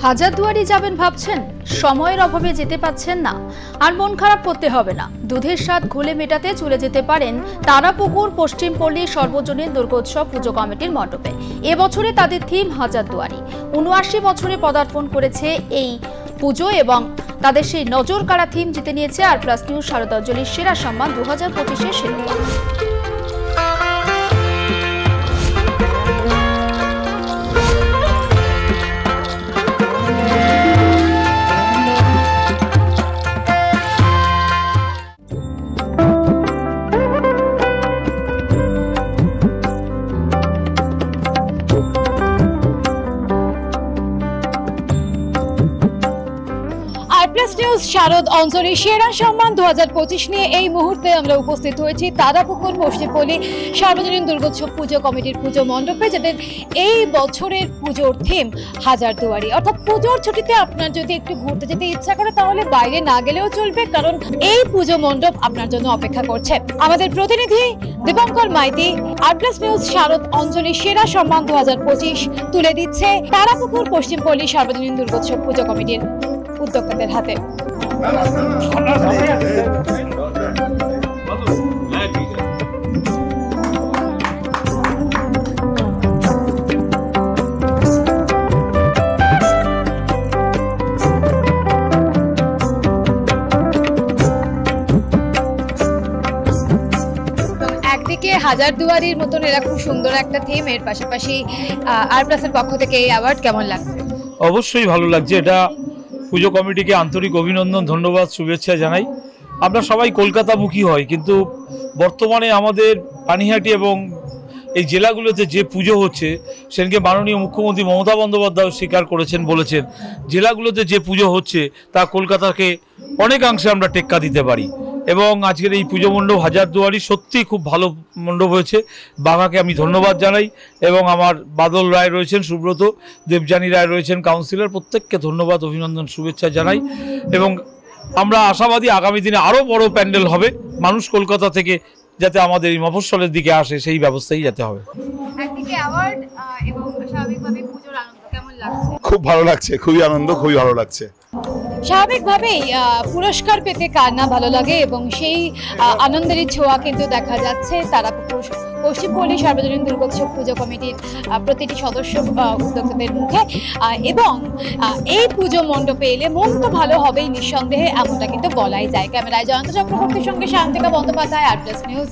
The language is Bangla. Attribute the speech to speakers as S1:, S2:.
S1: হাজারদুয়ারি যাবেন ভাবছেন, সময়ের অভাবে যেতে পাচ্ছেন না? আর মন খারাপ করতে হবে না। দুধের স্বাদ ঘুলে মেটাতে চলে যেতে পারেন তারাপুকুর পশ্চিমপল্লী সর্বজনীন দুর্গোৎসব পুজো কমিটির মণ্ডপে। এবছরে তাদের থিম হাজারদুয়ারি। ৭৯ বছরে পদার্পণ করেছে এই পুজো এবং তাদের সেই নজর কাড়া থিম জিতে নিয়েছে আর প্লাস নিউজ শারদাঞ্জলির সেরা সম্মান 2025-এর শিরোপা।
S2: নিউজ শারদ অঞ্জলি সেরা সম্মান 2025 নিয়ে এই মুহূর্তে আমরা উপস্থিত হয়েছি তারাপুকুর পশ্চিমপল্লী সর্বজনীন দুর্গোৎসব পুজো কমিটির পুজো মণ্ডপে, যাদের এই বছরের পুজোর থিম হাজারদুয়ারি। অর্থাৎ পুজোর ছুটিতে আপনার যদি একটু ঘুরতে যেতে ইচ্ছা করে তাহলে বাইরে না গেলেও চলবে, কারণ এই পুজো মণ্ডপ আপনার জন্য অপেক্ষা করছে। আমাদের প্রতিনিধি দীপঙ্কর মাইতি আর প্লাস নিউজ শারদ অঞ্জলি সেরা সম্মান 2025 তুলে দিচ্ছে তারাপুকুর পশ্চিমপল্লী সর্বজনীন দুর্গোৎসব পুজো কমিটির উদ্যোক্তাদের হাতে। একদিকে হাজারদুয়ারির মতন এরা খুব সুন্দর একটা থিম, এর পাশাপাশি আর প্লাসের পক্ষ থেকে এই অ্যাওয়ার্ড কেমন লাগছে?
S3: অবশ্যই ভালো লাগছে। এটা পুজো কমিটিকে আন্তরিক অভিনন্দন, ধন্যবাদ, শুভেচ্ছা জানাই। আমরা সবাই কলকাতামুখী হয়, কিন্তু বর্তমানে আমাদের পানিহাটি এবং এই জেলাগুলোতে যে পুজো হচ্ছে সেদিনকে মাননীয় মুখ্যমন্ত্রী মমতা বন্দ্যোপাধ্যায় স্বীকার করেছেন, বলেছেন জেলাগুলোতে যে পুজো হচ্ছে তা কলকাতাকে অনেকাংশে আমরা টেক্কা দিতে পারি। এবং আজকের এই পুজো মণ্ডপ হাজারদুয়ারি সত্যিই খুব ভালো মণ্ডপ হয়েছে। বাঘাকে আমি ধন্যবাদ জানাই এবং আমার বাদল রায় রয়েছেন, সুব্রত, দেবযানী রায় রয়েছেন কাউন্সিলর, প্রত্যেককে ধন্যবাদ, অভিনন্দন, শুভেচ্ছা জানাই। এবং আমরা আশাবাদী আগামী দিনে আরও বড় প্যান্ডেল হবে, মানুষ কলকাতা থেকে যাতে আমাদের এই মফস্বলের দিকে আসে সেই ব্যবস্থাই যাতে হবে।
S4: খুব ভালো লাগছে, খুবই আনন্দ, খুবই ভালো লাগছে।
S2: স্বাভাবিকভাবেই পুরস্কার পেতে কার না ভালো লাগে, এবং সেই আনন্দেরই ছোঁয়া কিন্তু দেখা যাচ্ছে তারাপুকুর পশ্চিমপল্লী সর্বজনীন দুর্গোৎসব পুজো কমিটির প্রতিটি সদস্য উদ্যোক্তাদের মুখে। এবং এই পুজো মণ্ডপে এলে মন তো ভালো হবেই নিঃসন্দেহে, এমনটা কিন্তু বলাই যায়। ক্যামেরায় জয়ন্ত চক্রবর্তীর সঙ্গে শান্তিকা বন্দ্যোপাধ্যায়, আর প্লাস নিউজ।